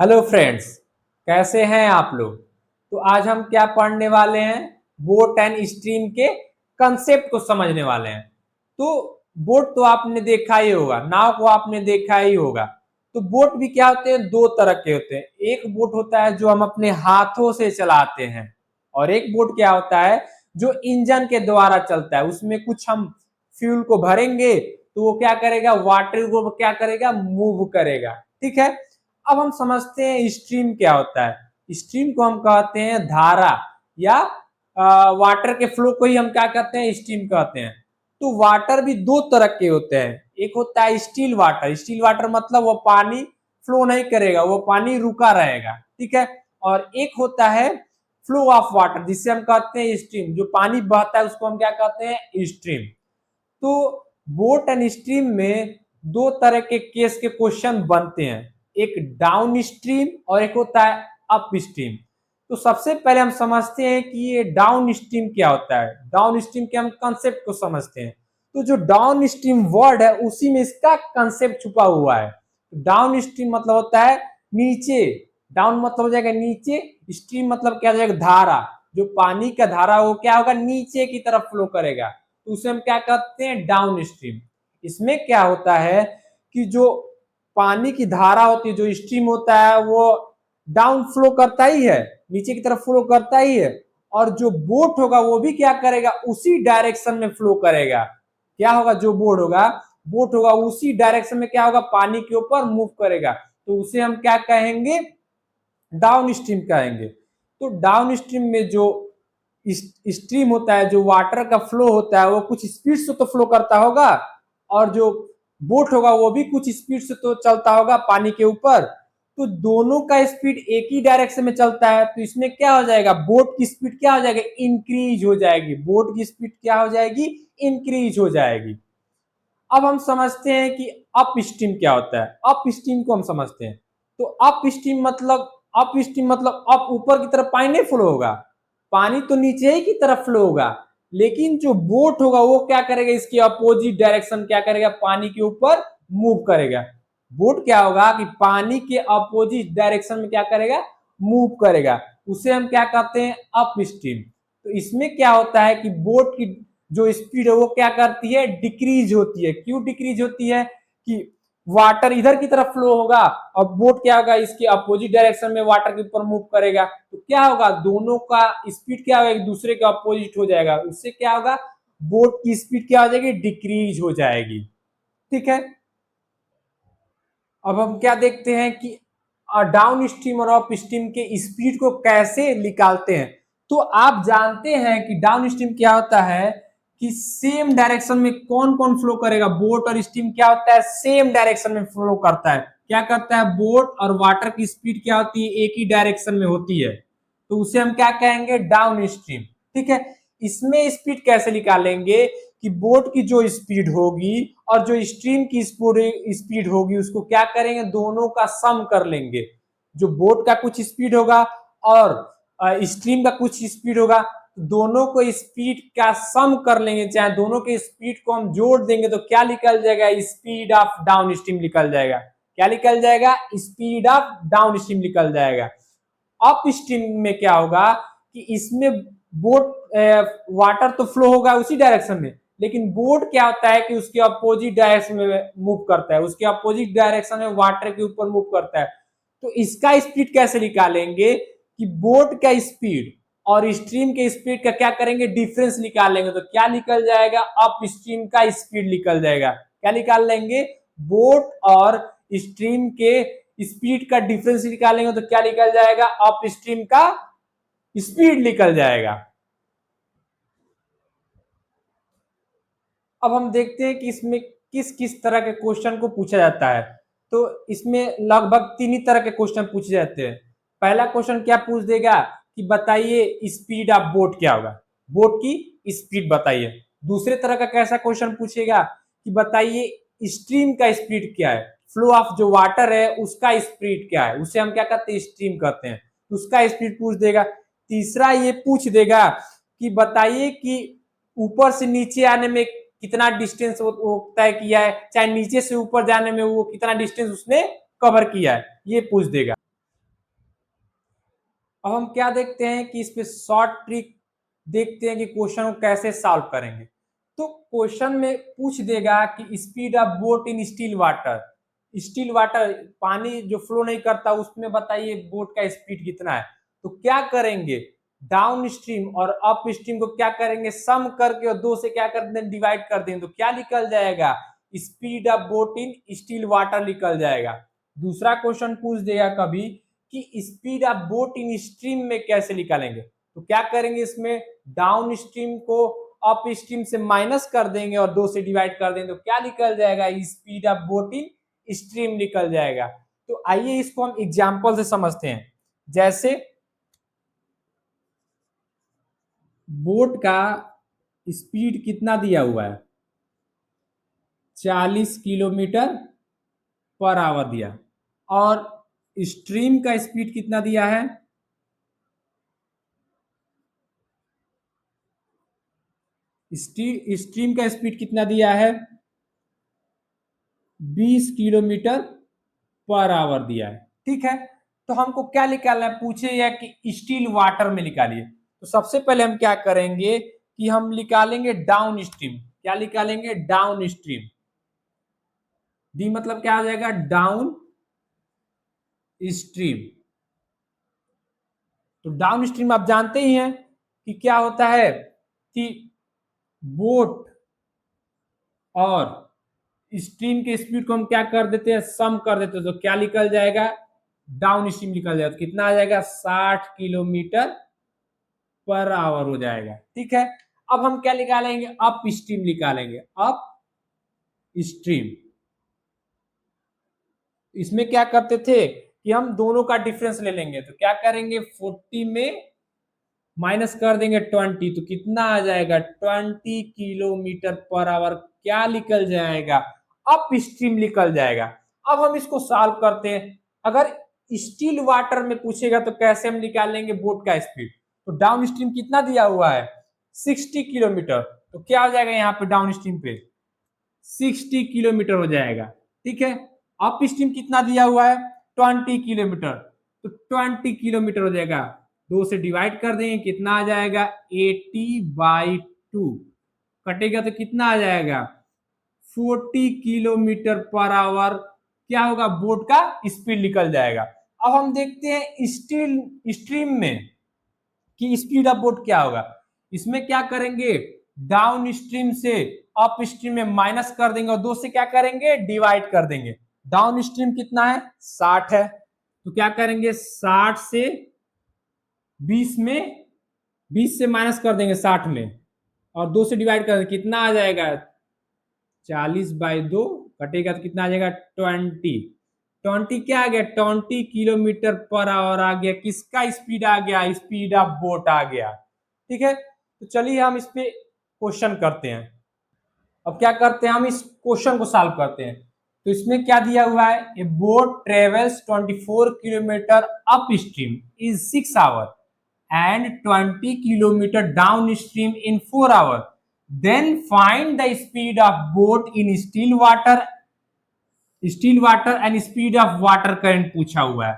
Hello friends, कैसे हैं आप लोग। तो आज हम क्या पढ़ने वाले हैं, बोट एंड स्ट्रीम के कंसेप्ट को समझने वाले हैं। तो बोट तो आपने देखा ही होगा, नाव को आपने देखा ही होगा। तो बोट भी क्या होते हैं, दो तरह के होते हैं। एक बोट होता है जो हम अपने हाथों से चलाते हैं, और एक बोट क्या होता है जो इंजन के द्वारा चलता है। उसमें कुछ हम फ्यूल को भरेंगे तो वो क्या करेगा, वाटर को क्या करेगा, मूव करेगा। ठीक है। अब हम समझते हैं स्ट्रीम क्या होता है। स्ट्रीम को हम कहते हैं धारा, या वाटर के फ्लो को ही हम क्या कहते हैं, स्ट्रीम कहते हैं। तो वाटर भी दो तरह के होते हैं। एक होता है स्टिल वाटर। स्टिल वाटर मतलब वो पानी फ्लो नहीं करेगा, वो पानी रुका रहेगा। ठीक है। और एक होता है फ्लो ऑफ वाटर, जिससे हम कहते हैं स्ट्रीम। जो पानी बहता है उसको हम क्या कहते हैं, स्ट्रीम। तो बोट एंड स्ट्रीम में दो तरह के केस के क्वेश्चन बनते हैं, एक डाउन स्ट्रीम और एक होता है अप स्ट्रीम। तो सबसे पहले हम समझते हैं कि ये डाउन स्ट्रीम क्या होता है। डाउन स्ट्रीम के हम कंसेप्ट को समझते हैं। तो जो डाउन स्ट्रीम वर्ड है उसी में इसका कंसेप्ट छुपा हुआ है। डाउन स्ट्रीम मतलब होता है नीचे, डाउन मतलब हो जाएगा नीचे, स्ट्रीम मतलब क्या हो जाएगा, धारा। जो पानी का धारा वो क्या होगा, नीचे की तरफ फ्लो करेगा, तो उसे हम क्या कहते हैं, डाउन स्ट्रीम। इसमें क्या होता है कि जो पानी की धारा होती है, जो स्ट्रीम होता है वो डाउन फ्लो करता ही है, नीचे की तरफ फ्लो करता ही है। और जो बोट होगा वो भी क्या करेगा, उसी डायरेक्शन में फ्लो करेगा। क्या होगा, जो बोट होगा उसी डायरेक्शन में क्या होगा, पानी के ऊपर मूव करेगा। तो उसे हम क्या कहेंगे, डाउन स्ट्रीम कहेंगे। तो डाउन स्ट्रीम में जो स्ट्रीम होता है, जो वाटर का फ्लो होता है, वो कुछ स्पीड से तो फ्लो करता होगा, और जो बोट होगा वो भी कुछ स्पीड से तो चलता होगा पानी के ऊपर। तो दोनों का स्पीड एक ही डायरेक्शन में चलता है, तो इसमें क्या हो जाएगा, बोट की स्पीड क्या हो जाएगी, इंक्रीज हो जाएगी। बोट की स्पीड क्या हो जाएगी, इंक्रीज हो जाएगी। अब हम समझते हैं कि अप स्ट्रीम क्या होता है। अप स्ट्रीम को हम समझते हैं। तो अप स्ट्रीम मतलब अप, ऊपर की तरफ पानी नहीं फ्लो होगा, पानी तो नीचे ही की तरफ फ्लो होगा। लेकिन जो बोट होगा वो क्या करेगा, इसकी अपोजिट डायरेक्शन क्या करेगा, पानी के ऊपर मूव करेगा। बोट क्या होगा कि पानी के अपोजिट डायरेक्शन में क्या करेगा, मूव करेगा। उसे हम क्या कहते हैं, अप स्ट्रीम। तो इसमें क्या होता है कि बोट की जो स्पीड है वो क्या करती है, डिक्रीज होती है। क्यों डिक्रीज होती है कि वाटर इधर की तरफ फ्लो होगा, और बोट क्या होगा, इसके अपोजिट डायरेक्शन में वाटर के ऊपर मूव करेगा। तो क्या होगा, दोनों का स्पीड क्या होगा, एक दूसरे के अपोजिट हो जाएगा। उससे क्या होगा, बोट की स्पीड क्या हो जाएगी, डिक्रीज हो जाएगी। ठीक है। अब हम क्या देखते हैं कि डाउन स्ट्रीम और अप स्ट्रीम के स्पीड को कैसे निकालते हैं। तो आप जानते हैं कि डाउन स्ट्रीम क्या होता है कि सेम डायरेक्शन में कौन कौन फ्लो करेगा, बोट और स्ट्रीम क्या होता है, सेम डायरेक्शन में फ्लो करता है। क्या करता है, बोट और वाटर की स्पीड क्या होती है, एक ही डायरेक्शन में होती है। तो उसे हम क्या कहेंगे, डाउन स्ट्रीम। ठीक है। इसमें स्पीड कैसे निकालेंगे कि बोट की जो स्पीड होगी और जो स्ट्रीम की स्पीड होगी उसको क्या करेंगे, दोनों का सम कर लेंगे। जो बोट का कुछ स्पीड होगा और स्ट्रीम का कुछ स्पीड होगा, दोनों को स्पीड का सम कर लेंगे, चाहे दोनों के स्पीड को हम जोड़ देंगे तो क्या निकल जाएगा, स्पीड ऑफ डाउन स्ट्रीम निकल जाएगा। क्या निकल जाएगा, स्पीड ऑफ डाउन स्ट्रीम निकल जाएगा। अप स्ट्रीम में क्या होगा कि इसमें बोट वाटर तो फ्लो होगा उसी डायरेक्शन में, लेकिन बोट क्या होता है कि उसके अपोजिट डायरेक्शन में मूव करता है, उसके अपोजिट डायरेक्शन में वाटर के ऊपर मूव करता है। तो इसका स्पीड कैसे निकालेंगे कि बोट का स्पीड और स्ट्रीम के स्पीड का क्या करेंगे, डिफरेंस निकालेंगे। तो क्या निकल जाएगा, अप स्ट्रीम का स्पीड निकल जाएगा। क्या निकाल लेंगे, बोट और स्ट्रीम के स्पीड का डिफरेंस निकालेंगे तो क्या निकल जाएगा, अप स्ट्रीम का स्पीड निकल जाएगा। अब हम देखते हैं कि इसमें किस किस तरह के क्वेश्चन को पूछा जाता है। तो इसमें लगभग तीन ही तरह के क्वेश्चन पूछे जाते हैं। पहला क्वेश्चन क्या पूछ देगा कि बताइए स्पीड ऑफ बोट क्या होगा, बोट की स्पीड बताइए। दूसरे तरह का कैसा क्वेश्चन पूछेगा कि बताइए स्ट्रीम का स्पीड क्या है, फ्लो ऑफ जो वाटर है उसका स्पीड क्या है, उसे हम क्या कहते हैं, स्ट्रीम कहते हैं। उसका स्पीड पूछ देगा। तीसरा ये पूछ देगा कि बताइए कि ऊपर से नीचे आने में कितना डिस्टेंस वो तय किया है, चाहे नीचे से ऊपर जाने में वो कितना डिस्टेंस उसने कवर किया है, ये पूछ देगा। अब हम क्या देखते हैं कि इस पे शॉर्ट ट्रिक देखते हैं कि क्वेश्चन को कैसे सॉल्व करेंगे। तो क्वेश्चन में पूछ देगा कि speed of boat in still water, still water पानी जो फ्लो नहीं करता उसमें बताइए बोट का स्पीड कितना है। तो क्या करेंगे, डाउन स्ट्रीम और अप स्ट्रीम को क्या करेंगे, सम करके और दो से क्या कर देंगे, डिवाइड कर देंगे। तो क्या निकल जाएगा, speed of boat in still water निकल जाएगा। दूसरा क्वेश्चन पूछ देगा कभी कि speed of boat in stream में कैसे निकालेंगे। तो क्या करेंगे, इसमें डाउन स्ट्रीम को अप स्ट्रीम से माइनस कर देंगे और दो से डिवाइड कर देंगे। तो क्या निकल जाएगा, speed of boat in stream निकल जाएगा। तो आइए इसको हम एग्जांपल से समझते हैं। जैसे बोट का स्पीड कितना दिया हुआ है, 40 किलोमीटर पर आवर दिया, और स्ट्रीम का स्पीड कितना दिया है, स्ट्रीम का स्पीड कितना दिया है, 20 किलोमीटर पर आवर दिया है। ठीक है, तो हमको क्या निकालना है, पूछे या कि स्टिल वाटर में निकालिए। तो सबसे पहले हम क्या करेंगे कि हम निकालेंगे डाउन स्ट्रीम। क्या निकालेंगे, डाउन स्ट्रीम। डी मतलब क्या आ जाएगा, डाउन स्ट्रीम। तो डाउन स्ट्रीम आप जानते ही हैं कि क्या होता है कि बोट और स्ट्रीम के स्पीड को हम क्या कर देते हैं, सम कर देते हैं। तो क्या निकल जाएगा, डाउन स्ट्रीम निकल जाएगा। तो कितना आ जाएगा, 60 किलोमीटर पर आवर हो जाएगा। ठीक है, अब हम क्या निकालेंगे, अप स्ट्रीम निकालेंगे, अप स्ट्रीम। इसमें क्या करते थे कि हम दोनों का डिफरेंस ले लेंगे। तो क्या करेंगे, 40 में माइनस कर देंगे 20, तो कितना आ जाएगा, 20 किलोमीटर पर आवर क्या निकल जाएगा, अप स्ट्रीम निकल जाएगा। अब हम इसको सॉल्व करते हैं। अगर स्टिल वाटर में पूछेगा तो कैसे हम निकालेंगे बोट का स्पीड। तो डाउन स्ट्रीम कितना दिया हुआ है, 60 किलोमीटर। तो क्या हो जाएगा यहाँ पे डाउन स्ट्रीम पे 60 किलोमीटर हो जाएगा। ठीक है, अप स्ट्रीम कितना दिया हुआ है, 20 किलोमीटर। तो 20 किलोमीटर हो जाएगा, दो से डिवाइड कर देंगे, कितना आ जाएगा, 80/2 कटेगा तो कितना आ जाएगा, 40 किलोमीटर पर आवर क्या होगा, बोट का स्पीड निकल जाएगा। अब हम देखते हैं स्टील स्ट्रीम में कि स्पीड ऑफ बोट क्या होगा। इसमें क्या करेंगे, डाउन स्ट्रीम से अप स्ट्रीम में माइनस कर देंगे और दो से क्या करेंगे, डिवाइड कर देंगे। डाउन स्ट्रीम कितना है, 60 है। तो क्या करेंगे, 60 से 20 में 20 से माइनस कर देंगे 60 में और दो से डिवाइड कर देंगे, कितना आ जाएगा, 40/2 कटेगा तो कितना आ जाएगा, 20 क्या आ गया, 20 किलोमीटर पर आवर आ गया। किसका स्पीड आ गया, स्पीड ऑफ बोट आ गया। ठीक है, तो चलिए हम इस पे क्वेश्चन करते हैं। अब क्या करते हैं, हम इस क्वेश्चन को सॉल्व करते हैं। तो इसमें क्या दिया हुआ है, a boat travels 24 kilometer upstream in 6 hour and 20 kilometer downstream in 4 hours. Then find the speed of boat in still water and speed of water current पूछा हुआ है।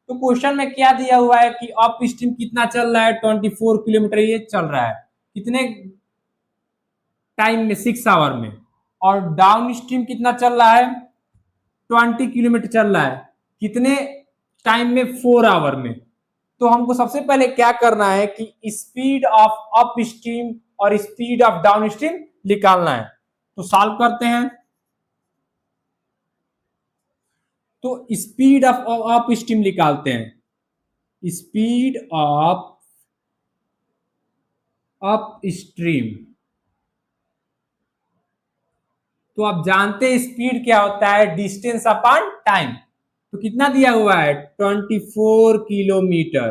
तो क्वेश्चन में क्या दिया हुआ है कि अप स्ट्रीम कितना चल रहा है, 24 किलोमीटर ये चल रहा है, कितने टाइम में, 6 आवर में, और डाउन स्ट्रीम कितना चल रहा है, 20 किलोमीटर चल रहा है, कितने टाइम में, 4 आवर में। तो हमको सबसे पहले क्या करना है कि स्पीड ऑफ अप स्ट्रीम और स्पीड ऑफ डाउन स्ट्रीम निकालना है। तो सॉल्व करते हैं। तो स्पीड ऑफ अप स्ट्रीम निकालते हैं, स्पीड ऑफ अप स्ट्रीम। तो आप जानते हैं स्पीड क्या होता है, डिस्टेंस अपॉन टाइम। तो कितना दिया हुआ है, 24 किलोमीटर,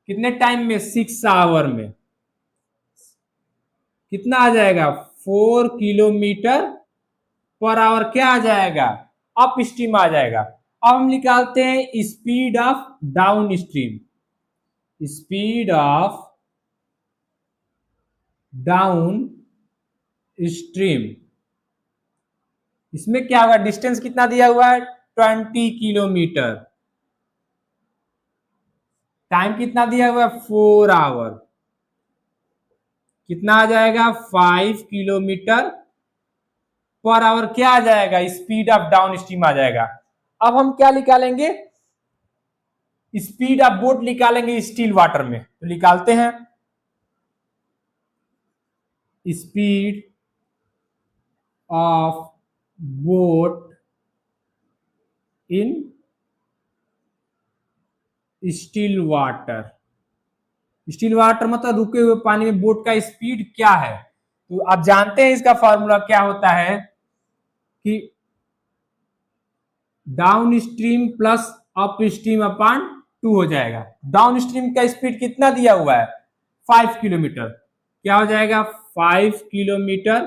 कितने टाइम में, 6 आवर में, कितना आ जाएगा, 4 किलोमीटर पर आवर क्या आ जाएगा, अप स्ट्रीम आ जाएगा। अब हम निकालते हैं speed of down stream, speed of down stream. इसमें क्या होगा, डिस्टेंस कितना दिया हुआ है, 20 किलोमीटर, टाइम कितना दिया हुआ है 4 आवर, कितना आ जाएगा 5 किलोमीटर पर आवर, क्या आ जाएगा स्पीड ऑफ डाउन स्ट्रीम आ जाएगा। अब हम क्या निकालेंगे, स्पीड ऑफ बोट निकालेंगे स्टिल वाटर में, तो निकालते हैं speed of boat in still water. Still water मतलब रुके हुए पानी में बोट का स्पीड क्या है, तो आप जानते हैं इसका फॉर्मूला क्या होता है कि down stream plus up stream upon 2 हो जाएगा। डाउन स्ट्रीम का स्पीड कितना दिया हुआ है 5 किलोमीटर, क्या हो जाएगा 5 किलोमीटर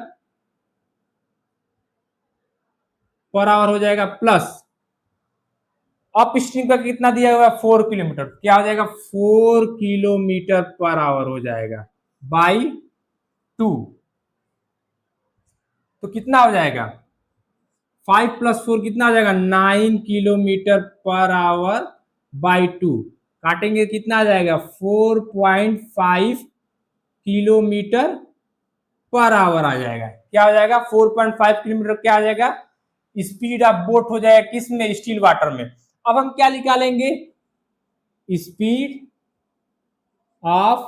पर आवर हो जाएगा, प्लस अप स्ट्रीम का कितना दिया हुआ है 4 किलोमीटर, क्या हो जाएगा 4 किलोमीटर पर आवर हो जाएगा बाई 2, तो कितना हो जाएगा 5 प्लस 4 कितना हो जाएगा 9 किलोमीटर पर आवर बाई 2, काटेंगे कितना आ जाएगा 4.5 किलोमीटर पर आवर आ जाएगा। क्या हो जाएगा 4.5 किलोमीटर, क्या आ जाएगा स्पीड ऑफ बोट हो जाएगा किस में स्टील वाटर में। अब हम क्या निकालेंगे स्पीड ऑफ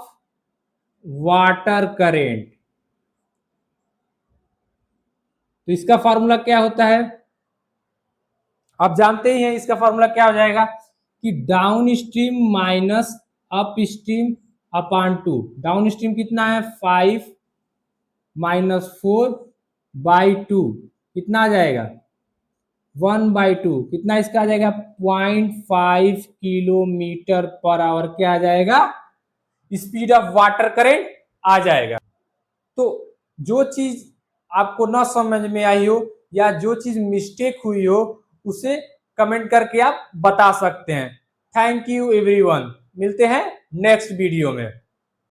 वाटर करेंट, तो इसका फॉर्मूला क्या होता है आप जानते ही हैं, इसका फॉर्मूला क्या हो जाएगा कि down stream minus up stream upon 2, down stream कितना है 5 माइनस 4 बाई 2, कितना आ जाएगा 1/2, कितना इसका आ जाएगा 0.5 किलोमीटर पर आवर, क्या आ जाएगा स्पीड ऑफ वाटर करेंट आ जाएगा। तो जो चीज आपको ना समझ में आई हो या जो चीज मिस्टेक हुई हो उसे कमेंट करके आप बता सकते हैं। थैंक यू एवरीवन, मिलते हैं नेक्स्ट वीडियो में।